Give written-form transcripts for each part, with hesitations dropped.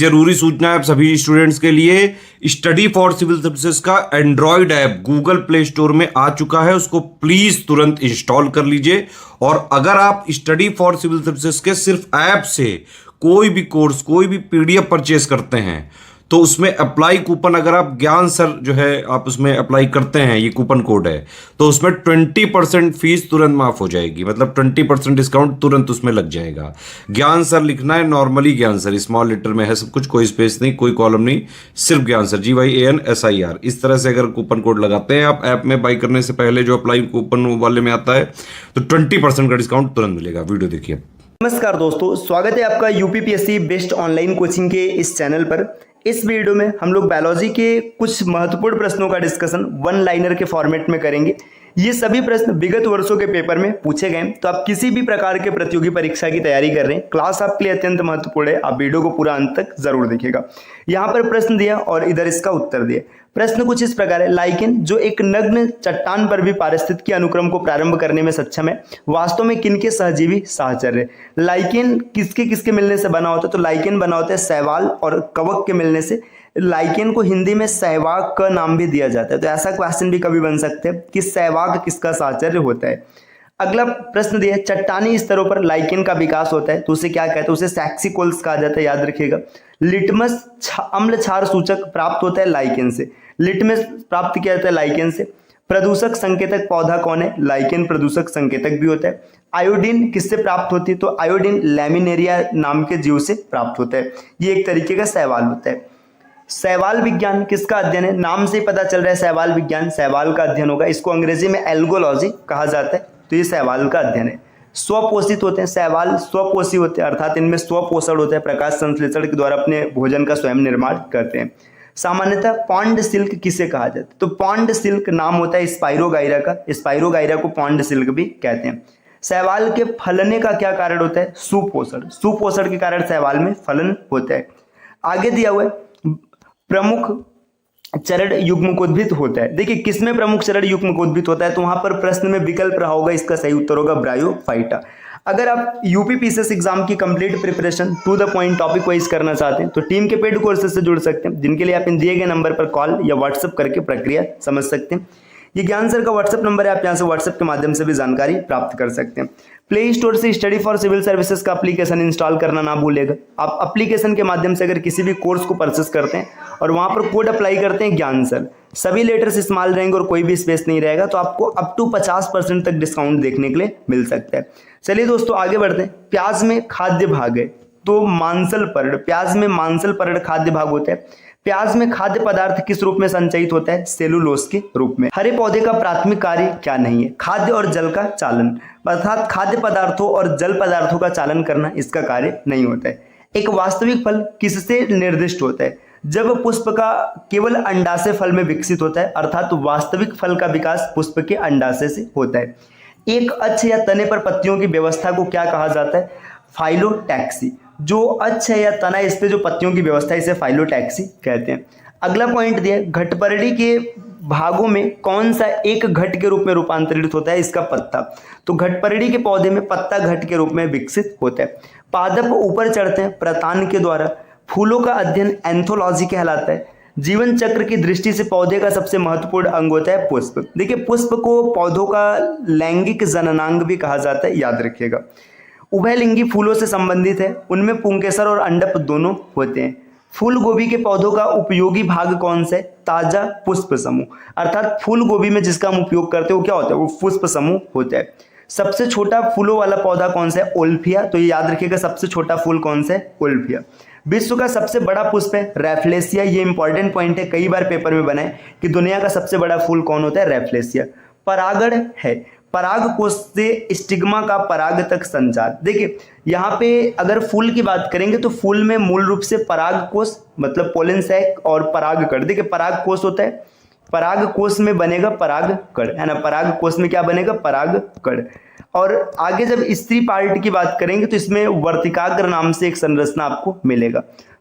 जरूरी सूचना है आप सभी स्टूडेंट्स के लिए। स्टडी फॉर सिविल सर्विसेज का Android app Google play store में आ चुका है, उसको प्लीज तुरंत इंस्टॉल कर लीजिए। और अगर आप स्टडी फॉर सिविल सर्विसेज के सिर्फ ऐप से कोई भी कोर्स, कोई भी पीडीएफ परचेस करते हैं तो उसमें अप्लाई कूपन, अगर आप ज्ञान सर जो है आप उसमें अप्लाई करते हैं, ये कूपन कोड है, तो उसमें 20% फीस तुरंत माफ हो जाएगी। मतलब 20% डिस्काउंट तुरंत उसमें लग जाएगा। ज्ञान सर लिखना है, नॉर्मली ज्ञान सर, स्मॉल लेटर में है सब कुछ, कोई स्पेस नहीं, कोई कॉलम नहीं, सिर्फ ज्ञान सर, GYANSIR। इस तरह से अगर कूपन कोड लगाते हैं आप ऐप में बाई करने से पहले, जो अप्लाई कूपन वाले में आता है, तो 20% का डिस्काउंट तुरंत मिलेगा। वीडियो देखिए। नमस्कार दोस्तों, स्वागत है आपका यूपीपीएससी बेस्ट ऑनलाइन कोचिंग के इस चैनल पर। इस वीडियो में हम लोग बायोलॉजी के कुछ महत्वपूर्ण प्रश्नों का डिस्कशन वन लाइनर के फॉर्मेट में करेंगे। ये सभी प्रश्न विगत वर्षों के पेपर में पूछे गए। तो आप किसी भी प्रकार के प्रतियोगी परीक्षा की तैयारी कर रहे हैं, क्लास आपके लिए अत्यंत महत्वपूर्ण है, आप वीडियो को पूरा अंत तक जरूर देखिएगा। यहाँ पर प्रश्न दिया और इधर इसका उत्तर दिया। प्रश्न कुछ इस प्रकार है, लाइकेन जो एक नग्न चट्टान पर भी पारिस्थितिकी अनुक्रम को प्रारंभ करने में सक्षम है, वास्तव में किनके सहजीवी साहचर्य है। लाइकेन किसके किसके मिलने से बना होता है, तो लाइकेन बना होता है शैवाल और कवक के मिलने से। लाइकेन को हिंदी में सहवाग का नाम भी दिया जाता है। तो ऐसा क्वेश्चन भी कभी बन सकते हैं कि सहवाग किसका साहचर्य होता है। अगला प्रश्न दिया है, चट्टानी स्तरों पर लाइकेन का विकास होता है तो उसे क्या कहते हैं, उसे सैक्सिकोल्स कहा जाता है, याद रखिएगा। लिटमस अम्ल क्षार सूचक प्राप्त होता है लाइकेन से। लिटमस प्राप्त किया जाता है लाइकेन से। प्रदूषक संकेतक पौधा कौन है, लाइकेन प्रदूषक संकेतक भी होता है। आयोडीन किससे प्राप्त होती है, तो आयोडीन लैमिनेरिया नाम के जीव से प्राप्त होता है। ये एक तरीके का शैवाल होता है। शैवाल विज्ञान किसका अध्ययन है, नाम से ही पता चल रहा है शैवाल विज्ञान शैवाल का अध्ययन होगा। इसको अंग्रेजी में एल्गोलॉजी कहा जाता है। तो ये शैवाल का अध्ययन है। स्वपोषित होते हैं शैवाल, स्वपोषी होते हैं, अर्थात इनमें स्वपोषण होता है, प्रकाश संश्लेषण के द्वारा अपने भोजन का स्वयं निर्माण करते हैं। सामान्यतः पॉन्ड सिल्क किसे कहा जाता है, तो पॉन्ड सिल्क नाम होता है स्पाइरोगाइरा का। स्पाइरोगाइरा को पॉन्ड सिल्क भी कहते हैं। शैवाल के फलने का क्या कारण होता है, सुपोषण। सुपोषण के कारण शैवाल में फलन होता है। आगे दिया हुआ है, प्रमुख चरण युग्मकोद्भिद होता है। देखिए किसमें प्रमुख चरण युग्मकोद्भिद होता है, तो वहां पर प्रश्न में विकल्प रहा होगा, इसका सही उत्तर होगा ब्रायोफाइटा। अगर आप यूपीपीसीएस एग्जाम की complete preparation to the point topic wise करना चाहते हैं तो टीम के पेड कोर्सेज से जुड़ सकते हैं, जिनके लिए आप इन दिए गए नंबर पर कॉल या व्हाट्सएप करके प्रक्रिया समझ सकते हैं। ये ज्ञान सर का व्हाट्सएप नंबर है, आप यहाँ से व्हाट्सएप के माध्यम से भी जानकारी प्राप्त कर सकते हैं। प्ले स्टोर से स्टडी फॉर सिविल सर्विसेज का एप्लीकेशन इंस्टॉल करना ना भूलेगा। आप एप्लीकेशन के माध्यम से अगर किसी भी कोर्स को परचेस करते हैं और वहां पर कोड अप्लाई करते हैं ज्ञान सर, सभी लेटर्स स्मॉल रहेंगे और कोई भी स्पेस नहीं रहेगा, तो आपको अप टू 50% तक डिस्काउंट देखने के लिए मिल सकता है। चलिए दोस्तों आगे बढ़ते हैं। प्याज में खाद्य भाग है तो मांसल पर्ड, प्याज में मांसल पर्ड खाद्य भाग होता है। प्याज में खाद्य पदार्थ किस रूप में संचयित होता है, सेलुलोज के रूप में। हरे पौधे का प्राथमिक कार्य क्या नहीं है, खाद्य और जल का चालन, अर्थात खाद्य पदार्थों और जल पदार्थों का चालन करना इसका कार्य नहीं होता है। एक वास्तविक फल किससे निर्दिष्ट होता है, जब पुष्प का केवल अंडाशय फल में विकसित होता है, अर्थात वास्तविक फल का विकास पुष्प के अंडाशय से होता है। एक अक्ष या तने पर पत्तियों की व्यवस्था को क्या कहा जाता है, फाइलोटैक्सी। जो अक्ष है या तना इस पे जो पत्तियों की व्यवस्था है इसे फाइलोटैक्सी कहते हैं। अगला पॉइंट दिया, घटपर्णी के भागों में कौन सा एक घट के रूप में रूपांतरित होता है, इसका पत्ता। तो घटपर्णी के पौधे में पत्ता घट के रूप में विकसित होता है। पादप ऊपर चढ़ते हैं प्रतान के द्वारा। फूलों का अध्ययन एंथोलॉजी कहलाता है। जीवन चक्र की दृष्टि से पौधे का सबसे महत्वपूर्ण अंग होता है पुष्प। देखिए पुष्प को पौधों का लैंगिक जननांग भी कहा जाता है, याद रखिएगा। उभयलिंगी फूलों से संबंधित है, उनमें पुंकेसर और अंडप दोनों होते हैं। फूल गोभी के पौधों का उपयोगी भाग कौन सा है, ताजा पुष्प समूह, अर्थात फूल गोभी में जिसका हम उपयोग करते हैं वो क्या होता है, वो पुष्प समूह होता है। सबसे छोटा फूलों वाला पौधा कौन सा है, ओल्फिया। तो ये याद रखिएगा सबसे छोटा फूल कौन सा है, ओल्फिया। विश्व का सबसे बड़ा पुष्प है रैफ्लेसिया। ये इंपॉर्टेंट पॉइंट है, कई बार पेपर में बना है कि दुनिया का सबसे बड़ा फूल कौन होता है, रैफ्लेसिया। परागण है, पराग कोश से स्टिग्मा का पराग तक संचार। देखिए यहाँ पे अगर फूल की बात करेंगे तो फूल में मूल रूप से पराग कोश मतलब पोलन सैक और पराग कण। देखिए पराग कोश होता है, पराग कोश में बनेगा पराग कण, है ना। पराग कोश में क्या बनेगा, पराग कण। और आगे जब स्त्री पार्ट की बात करेंगे तो इसमें वर्तिकाग्र नाम से एक संरचना आपको मिलेगा।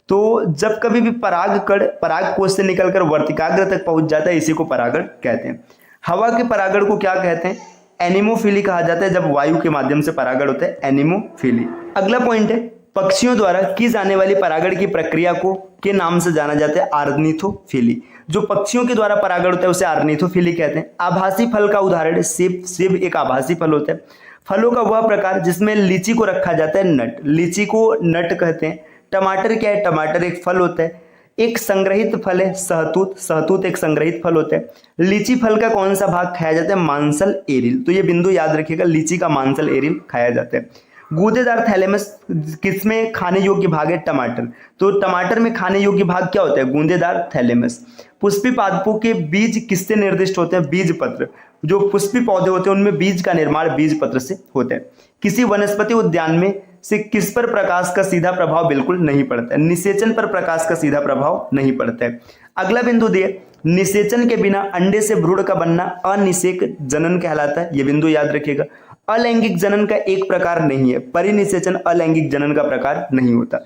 तो जब कभी भी पराग कण पराग कोश से निकलकर वर्तिकाग्र तक पहुंच जाता है, इसी को परागण कहते हैं। हवा के परागण को क्या कहते हैं, एनिमोफिली कहा जाता है। जब वायु के माध्यम से परागण होता है, एनिमोफिली। अगला पॉइंट है, पक्षियों द्वारा की जाने वाली परागण की प्रक्रिया को के नाम से जाना जाता है आर्निथोफिली। जो पक्षियों के द्वारा परागण होता है उसे आर्निथोफिली कहते हैं। आभासी फल का उदाहरण है सेब। सेब एक आभासी फल होता है। फलों का वह प्रकार जिसमें लीची को रखा जाता है नट। लीची को नट कहते हैं। टमाटर क्या है? टमाटर एक फल होता है। एक संग्रहित फल है सहतूत। सहतूत एक संग्रहित फल होता है। लीची फल का कौन सा भाग खाया जाता है? मांसल एरिल। तो ये बिंदु याद रखिएगा, लीची का मांसल एरिल खाया जाता है। गूदेदार थैलेमस किसमें खाने योग्य भाग है? टमाटर। तो टमाटर में खाने योग्य भाग क्या होता है? गूंदेदार थैलेमस। पुष्पी पादपों के बीज किससे निर्दिष्ट होते हैं? बीज पत्र। जो पुष्पी पौधे होते हैं उनमें बीज का निर्माण बीज पत्र से होता है। किसी वनस्पति उद्यान में से किस पर प्रकाश का सीधा प्रभाव बिल्कुल नहीं पड़ता है? निषेचन पर प्रकाश का सीधा प्रभाव नहीं पड़ता है। अगला बिंदु दिए, निषेचन के बिना अंडे से भ्रूण का बनना अनिषेक जनन कहलाता है। यह बिंदु याद रखिएगा। अलैंगिक जनन का एक प्रकार नहीं है। परिनिषेचन अलैंगिक जनन का प्रकार नहीं होता।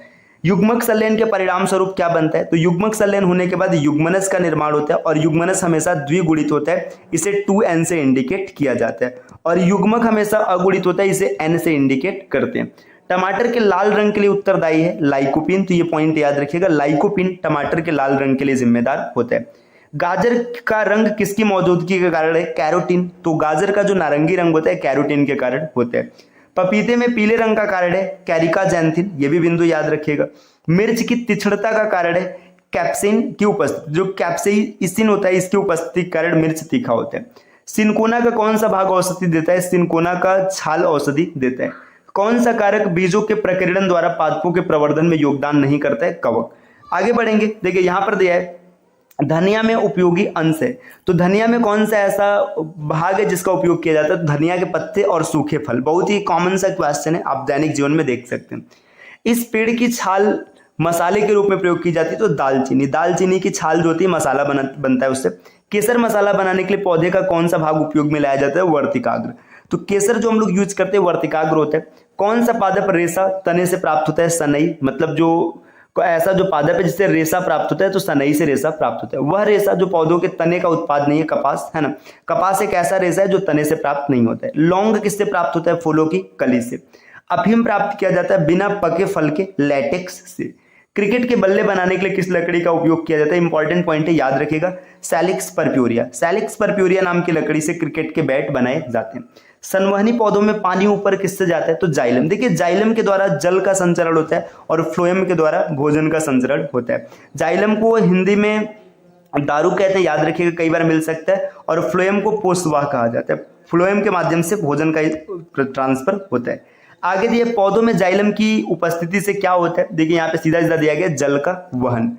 युग्मक संलयन के परिणाम स्वरूप क्या बनता है? तो युग्मक संलयन होने के बाद युग्मनस का निर्माण होता है और युग्मनस हमेशा द्विगुणित होता है, इसे 2n से इंडिकेट किया जाता है। और युग्मक हमेशा अगुणित होता है, इसे n से इंडिकेट करते हैं। टमाटर के लाल रंग के लिए उत्तरदायी है लाइकोपिन। तो ये पॉइंट याद रखिएगा, लाइकोपिन टमाटर के लाल रंग के लिए जिम्मेदार होता है। गाजर का रंग किसकी मौजूदगी के कारण है? कैरोटीन। तो गाजर का जो नारंगी रंग होता है कैरोटीन के कारण होता है। पपीते में पीले रंग का कारण है कैरिकाजैंथिन। ये भी बिंदु याद रखिएगा। मिर्च की तीक्ष्णता का कारण है कैप्सिन की उपस्थिति। जो कैप्सेइसिन होता है इसकी उपस्थिति के कारण मिर्च तीखा होता है। सिनकोना का कौन सा भाग औषधि देता है? सिनकोना का छाल औषधि देता है। कौन सा कारक बीजों के प्रकीर्णन द्वारा पादपों के प्रवर्धन में योगदान नहीं करता है? कवक। आगे बढ़ेंगे, देखिए यहां पर दिया है धनिया में उपयोगी अंश है। तो धनिया में कौन सा ऐसा भाग है जिसका उपयोग किया जाता है? तो धनिया के पत्ते और सूखे फल। बहुत ही कॉमन सा क्वेश्चन है, आप दैनिक जीवन में देख सकते हैं। इस पेड़ की छाल मसाले के रूप में प्रयोग की जाती है। तो दालचीनी। दालचीनी की छाल जो होती है मसाला बनता है उससे। केसर मसाला बनाने के लिए पौधे का कौन सा भाग उपयोग में लाया जाता है? वर्तिकाग्र। तो केसर जो हम लोग यूज करते हैं वर्तिकाग्र होता है। कौन सा पादप रेशा तने से प्राप्त होता है? सनई। मतलब जो ऐसा जो पादप है जिससे रेशा प्राप्त होता है तो सनई से रेशा प्राप्त होता है। वह रेशा जो पौधों के तने का उत्पाद नहीं है, कपास है ना। कपास एक ऐसा रेशा है जो तने से प्राप्त नहीं होता है। लौंग किससे प्राप्त होता है? फूलों की कली से। अफीम प्राप्त किया जाता है बिना पके फल के लैटेक्स से। क्रिकेट के बल्ले बनाने के लिए किस लकड़ी का उपयोग किया जाता है? इंपॉर्टेंट पॉइंट है, याद रखिएगा, सैलिक्स परप्यूरिया। सैलिक्स परप्यूरिया नाम की लकड़ी से क्रिकेट के बैट बनाए जाते हैं। संवहनी पौधों में पानी ऊपर किससे जाता है? तो जाइलम। देखिए जाइलम के द्वारा जल का संचरण होता है और फ्लोएम के द्वारा भोजन का संचरण होता है। जाइलम को हिंदी में दारू कहते हैं, याद रखिएगा, कई बार मिल सकता है। और फ्लोएम को पोषवाह कहा जाता है। फ्लोएम के माध्यम से भोजन का ट्रांसफर होता है। आगे दिए पौधों में जाइलम की उपस्थिति से क्या होता है? देखिए यहाँ पे सीधा सीधा दिया गया जल का वहन।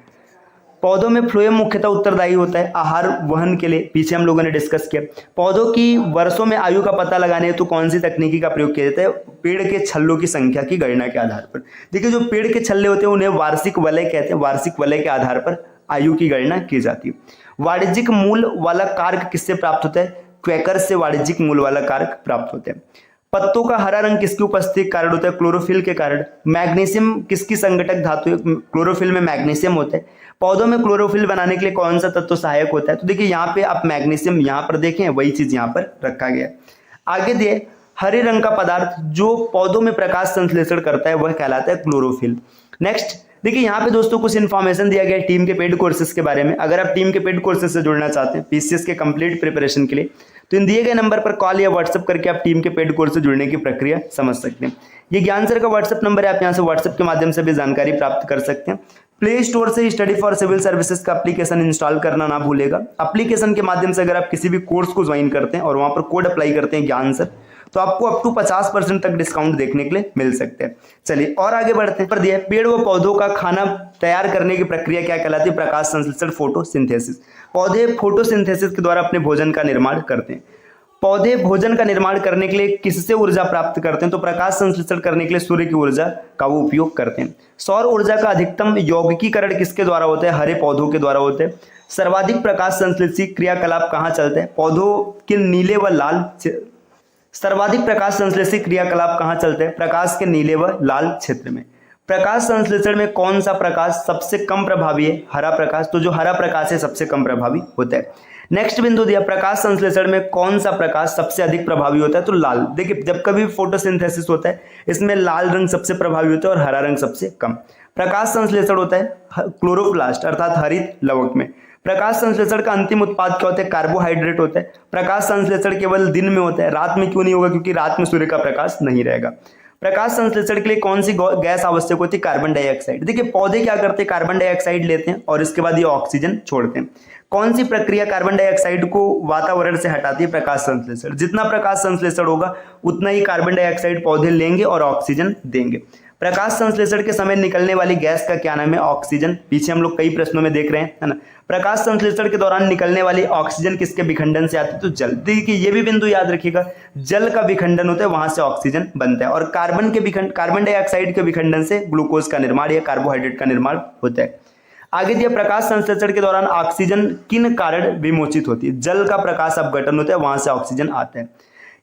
पौधों में फ्लोएम मुख्यतः उत्तरदायी होता है आहार वहन के लिए, पीछे हम लोगों ने डिस्कस किया। पौधों की वर्षों में आयु का पता लगाने हेतु कौन सी तकनीकी का प्रयोग किया जाता है? पेड़ के छल्लों की संख्या की गणना के आधार पर। देखिए जो पेड़ के छल्ले होते हैं उन्हें वार्षिक वलय कहते हैं। वार्षिक वलय के आधार पर आयु की गणना की जाती है। वाणिज्यिक मूल वाला कारक किससे प्राप्त होता है? क्वेकर से वाणिज्यिक मूल वाला कारक प्राप्त होते हैं। पत्तों का हरा रंग किसकी उपस्थिति के कारण होता है? क्लोरोफिल के कारण। मैग्नीशियम किसकी संघटक धातु है? क्लोरोफिल में मैग्नीशियम होता है। पौधों में क्लोरोफिल बनाने के लिए कौन सा तत्व सहायक होता है? तो देखिए यहाँ पे आप मैग्नीशियम यहाँ पर देखें, वही चीज यहाँ पर रखा गया है। आगे दिए हरे रंग का पदार्थ जो पौधों में प्रकाश संश्लेषण करता है वह कहलाता है क्लोरोफिल। नेक्स्ट देखिए यहाँ पे दोस्तों कुछ इन्फॉर्मेशन दिया गया है टीम के पेड कोर्सेज के बारे में। अगर आप टीम के पेड कोर्सेज से जुड़ना चाहते हैं पीसीएस के कंप्लीट प्रिपरेशन के लिए, तो इन दिए गए नंबर पर कॉल या व्हाट्सएप करके आप टीम के पेड कोर्स से जुड़ने की प्रक्रिया समझ सकते हैं। ये ज्ञान सर का व्हाट्सएप नंबर है, आप यहाँ से व्हाट्सएप के माध्यम से भी जानकारी प्राप्त कर सकते हैं। प्ले स्टोर से स्टडी फॉर सिविल सर्विसेज का एप्लीकेशन इंस्टॉल करना ना भूलेगा। एप्लीकेशन के माध्यम से अगर आप किसी भी कोर्स को ज्वाइन करते हैं और वहां पर कोड अप्लाई करते हैं ज्ञान सर, तो आपको अप टू 50% तक डिस्काउंट देखने के लिए मिल सकते हैं। चलिए और आगे बढ़ते हैं। पर दिया पेड़ व पौधों का खाना तैयार करने की प्रक्रिया क्या कहलाती है? प्रकाश संश्लेषण, फोटोसिंथेसिस। पौधे फोटोसिंथेसिस के द्वारा अपने भोजन का निर्माण करते हैं। पौधे भोजन का निर्माण करने के लिए किससे ऊर्जा प्राप्त करते हैं? तो प्रकाश संश्लेषण करने के लिए सूर्य की ऊर्जा का वो उपयोग करते हैं। सौर ऊर्जा का अधिकतम यौगिकीकरण किसके द्वारा होता है? हरे पौधों के द्वारा होते हैं। सर्वाधिक प्रकाश संश्लेषी क्रियाकलाप कहाँ चलते हैं? पौधों के नीले व लाल सर्वाधिक प्रकाश संश्लेषी क्रियाकलाप कहाँ चलते हैं? प्रकाश के नीले व लाल क्षेत्र में। प्रकाश संश्लेषण में कौन सा प्रकाश सबसे कम प्रभावी है? हरा प्रकाश। तो जो हरा प्रकाश है सबसे कम प्रभावी होता है। नेक्स्ट बिंदु दिया प्रकाश संश्लेषण में कौन सा प्रकाश सबसे अधिक प्रभावी होता है, तो लाल। देखिए जब कभी फोटोसिंथेसिस होता है इसमें लाल रंग सबसे प्रभावी होता है और हरा रंग सबसे कम। प्रकाश संश्लेषण होता है क्लोरोप्लास्ट अर्थात हरित लवक में। प्रकाश संश्लेषण का अंतिम उत्पाद क्या होता है, कार्बोहाइड्रेट होता है। प्रकाश संश्लेषण केवल दिन में होता है, रात में क्यों नहीं होगा, क्योंकि रात में सूर्य का प्रकाश नहीं रहेगा। प्रकाश संश्लेषण के लिए कौन सी गैस आवश्यक होती है, कार्बन डाइऑक्साइड। देखिए पौधे क्या करते हैं, कार्बन डाइऑक्साइड लेते हैं और इसके बाद ये ऑक्सीजन छोड़ते हैं। कौन सी प्रक्रिया कार्बन डाइऑक्साइड को वातावरण से हटाती है, प्रकाश संश्लेषण। जितना प्रकाश संश्लेषण होगा उतना ही कार्बन डाइऑक्साइड पौधे लेंगे और ऑक्सीजन देंगे। प्रकाश संश्लेषण के समय निकलने वाली गैस का क्या नाम है, ऑक्सीजन। पीछे हम लोग कई प्रश्नों में देख रहे हैं, है ना। प्रकाश संश्लेषण के दौरान निकलने वाली ऑक्सीजन किसके विखंडन से आती है, तो जल। देखिए ये भी बिंदु याद रखिएगा, जल का विखंडन होता है वहां से ऑक्सीजन बनता है और कार्बन डाइऑक्साइड के विखंडन से ग्लूकोज का निर्माण या कार्बोहाइड्रेट का निर्माण होता है। आगे दिया प्रकाश संश्लेषण के दौरान ऑक्सीजन किन कारण विमोचित होती है, जल का प्रकाश अपघटन होता है वहां से ऑक्सीजन आता है।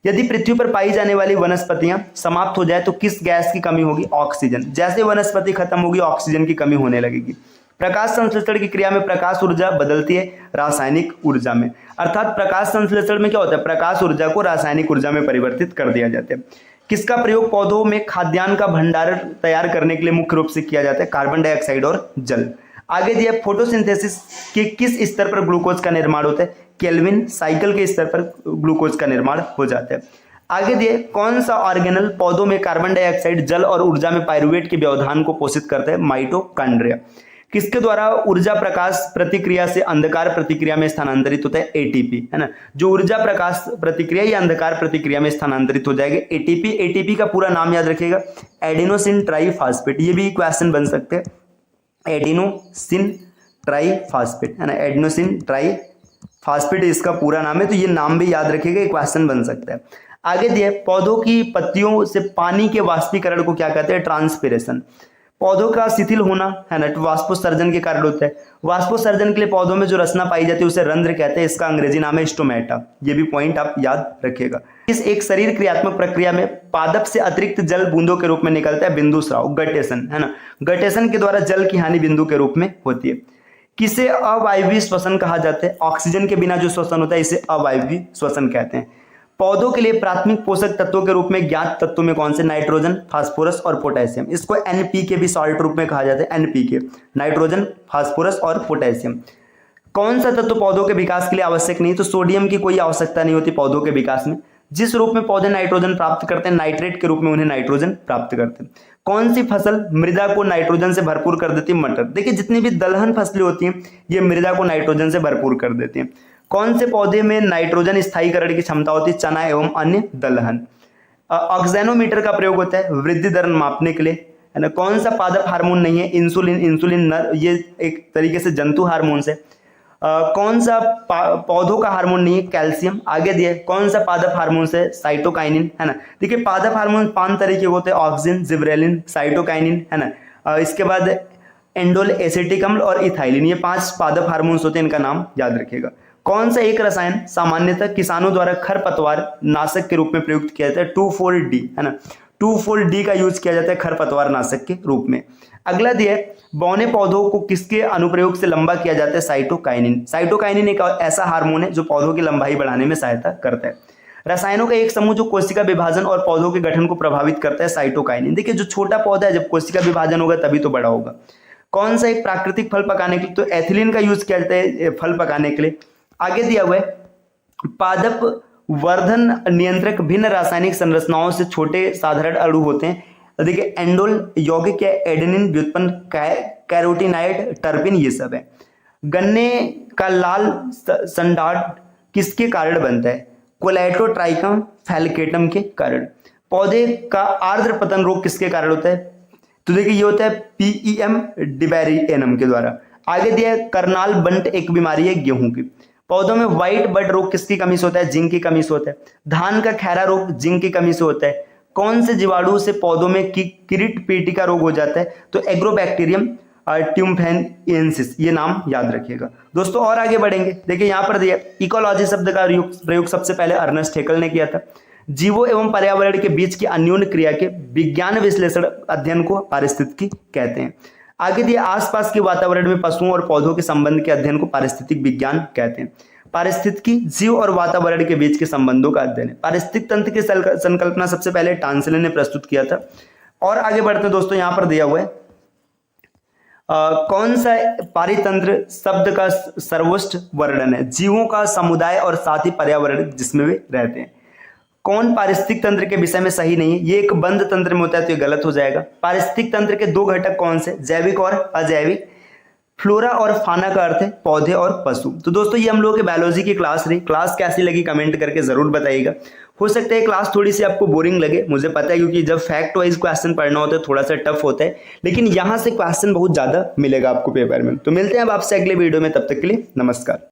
यदि पृथ्वी पर पाई जाने वाली वनस्पतियां समाप्त हो जाए तो किस गैस की कमी होगी, ऑक्सीजन। जैसे वनस्पति खत्म होगी ऑक्सीजन की कमी होने लगेगी। प्रकाश संश्लेषण की क्रिया में प्रकाश ऊर्जा बदलती है रासायनिक ऊर्जा में, अर्थात प्रकाश संश्लेषण में क्या होता है, प्रकाश ऊर्जा को रासायनिक ऊर्जा में परिवर्तित कर दिया जाता है। किसका प्रयोग पौधों में खाद्यान्न का भंडारण तैयार करने के लिए मुख्य रूप से किया जाता है, कार्बन डाइऑक्साइड और जल। आगे दिया फोटोसिंथेसिस के किस स्तर पर ग्लूकोज का निर्माण होता है, केल्विन साइकिल के स्तर पर ग्लूकोज का निर्माण हो जाता है। आगे दिए कौन सा ऑर्गेनल पौधों में कार्बन डाइऑक्साइड जल और ऊर्जा में पाइरुवेट के व्यवधान को पोषित करता है, माइटोकॉन्ड्रिया। किसके द्वारा ऊर्जा प्रकाश प्रतिक्रिया से अंधकार प्रतिक्रिया में स्थानांतरित होता है, एटीपी, है ना। जो ऊर्जा प्रकाश प्रतिक्रिया या अंधकार प्रतिक्रिया में स्थानांतरित हो जाएगा एटीपी। एटीपी का पूरा नाम याद रखिएगा, एडिनोसिन ट्राइफॉस्फेट। ये भी क्वेश्चन बन सकते हैं, एडिनोसिन ट्राइफॉस्फेट, है ना। एडिनोसिन ट्राइफॉस्फेट इसका पूरा नाम है, तो ये नाम भी याद रखिएगा, एक क्वेश्चन बन सकता है। आगे दिए पौधों की पत्तियों से पानी के वाष्पीकरण को क्या कहते हैं, ट्रांसपिरेशन। पौधों का शिथिल होना, है ना, वाष्पोत्सर्जन के कारण होता है। वाष्पोत्सर्जन के लिए पौधों में जो रचना पाई जाती है उसे रंध्र कहते हैं, इसका अंग्रेजी नाम है स्टोमेटा। ये भी पॉइंट आप याद रखिएगा। इस एक शरीर क्रियात्मक प्रक्रिया में पादप से अतिरिक्त जल बूंदों के रूप में निकलता है, बिंदु स्राव, गटेशन, है ना। गटेशन के द्वारा जल की हानि बिंदु के रूप में होती है। किसे अवायवीय श्वसन कहा जाता है, ऑक्सीजन के बिना जो श्वसन होता है इसे अवायवीय श्वसन कहते हैं। पौधों के लिए प्राथमिक पोषक तत्वों के रूप में ज्ञात तत्वों में कौन से, नाइट्रोजन, फास्फोरस और पोटेशियम। इसको एनपीके भी सॉल्ट रूप में कहा जाता है, एनपीके, नाइट्रोजन, फास्फोरस और पोटेशियम। कौन सा तत्व पौधों के विकास के लिए आवश्यक नहीं, तो सोडियम की कोई आवश्यकता नहीं होती पौधों के विकास में। जिस रूप में पौधे नाइट्रोजन प्राप्त करते हैं, नाइट्रेट के रूप में उन्हें नाइट्रोजन प्राप्त करते हैं। कौन सी फसल मृदा को नाइट्रोजन से भरपूर कर देती है, मटर। देखिए जितनी भी दलहन फसलें होती हैं ये मृदा को नाइट्रोजन से भरपूर कर देती हैं। कौन से पौधे में नाइट्रोजन स्थायीकरण की क्षमता होती है, चना एवं अन्य दलहन। ऑक्सेनोमीटर का प्रयोग होता है वृद्धि दर मापने के लिए, है ना। कौन सा पादप हार्मोन नहीं है, इंसुलिन। इंसुलिन नर, ये एक तरीके से जंतु हार्मोन से। कौन सा पौधों का हार्मोन नहीं है, कैल्शियम। आगे दिए कौन सा पादप हार्मोन से, साइटोकाइनिन, है ना। देखिए पादप हार्मोन 5 तरीके के होते हैं, ऑक्सिन, जिब्रेलिन, साइटोकाइनिन, है ना। इसके बाद एंडोल एसिटिक अम्ल और इथाइलिन, ये 5 पादप हार्मोन्स होते हैं, इनका नाम याद रखिएगा। कौन सा एक रसायन सामान्यतः किसानों द्वारा खरपतवार नाशक के रूप में प्रयुक्त किया जाता है, 2,4-D, है ना। 2,4-D का यूज किया जाता है खरपतवार नाशक के रूप में। अगला दिया बौने पौधों को किसके अनुप्रयोग से लंबा किया जाता है, साइटोकाइनिन। साइटोकाइनिन एक ऐसा हार्मोन है जो पौधों की लंबाई बढ़ाने में सहायता करता है। रसायनों का एक समूह जो कोशिका विभाजन और पौधों के गठन को प्रभावित करता है, साइटोकाइनिन। देखिए जो छोटा पौधा है जब कोशिका विभाजन होगा तभी तो बड़ा होगा। कौन सा एक प्राकृतिक फल पकाने के लिए, तो एथिलीन का यूज किया जाता है फल पकाने के लिए। आगे दिया हुआ है पादप वर्धन नियंत्रक भिन्न रासायनिक संरचनाओं से छोटे साधारण अणु होते हैं। देखिए एंडोल यौगिक या एडेनिन व्युत्पन्न, कैरोटीनाइड, टर्पिन, ये सब है। गन्ने का लाल संडाट किसके कारण बनता है, कोलेटोट्राइकम फैलिकेटम के कारण। पौधे का आर्द्र पतन रोग किसके कारण होता है, तो देखिए ये होता है पीईएम डिबेरिएनम के द्वारा। आगे दिया है करनाल बंट एक बीमारी है गेहूं की। पौधों में व्हाइट बड रोग किसकी कमी से होता है, जिंक की कमी से होता है। धान का खैरा रोग जिंक की कमी से होता है। कौन से जीवाणु से पौधों में किरीट पेटिका रोग हो जाता है, तो एग्रोबैक्टीरियम ट्यूम्फेनियंसिस, ये नाम याद रखिएगा दोस्तों। और आगे बढ़ेंगे, देखिए यहाँ पर दिया इकोलॉजी शब्द का प्रयोग सबसे पहले अर्नेस्ट हेकल ने किया था। जीवों एवं पर्यावरण के बीच की अन्योन्य क्रिया के विज्ञान विश्लेषण अध्ययन को पारिस्थितिकी कहते हैं। आगे दिए आसपास के वातावरण में पशुओं और पौधों के संबंध के अध्ययन को पारिस्थितिक विज्ञान कहते हैं। पारिस्थितिकी जीव और वातावरण के बीच के संबंधों का अध्ययन है। पारिस्थितिक तंत्र की संकल्पना सबसे पहले टांसले ने प्रस्तुत किया था। और आगे बढ़ते हैं दोस्तों, यहां पर दिया हुआ है कौन सा पारितंत्र शब्द का सर्वोच्च वर्णन है? जीवों का समुदाय और साथ ही पर्यावरण जिसमें वे रहते हैं। कौन पारिस्थितिक तंत्र के विषय में सही नहीं है? ये एक बंद तंत्र में होता है तो ये गलत हो जाएगा। पारिस्थितिक तंत्र के दो घटक कौन से? जैविक और अजैविक। फ्लोरा और फाना का अर्थ है पौधे और पशु। तो दोस्तों ये हम लोगों के बायोलॉजी की क्लास रही। क्लास कैसी लगी कमेंट करके जरूर बताइएगा। हो सकता है क्लास थोड़ी सी आपको बोरिंग लगे, मुझे पता है, क्योंकि जब फैक्ट वाइज क्वेश्चन पढ़ना होता है थोड़ा सा टफ होता है, लेकिन यहाँ से क्वेश्चन बहुत ज्यादा मिलेगा आपको पेपर में। तो मिलते हैं अब आपसे अगले वीडियो में, तब तक के लिए नमस्कार।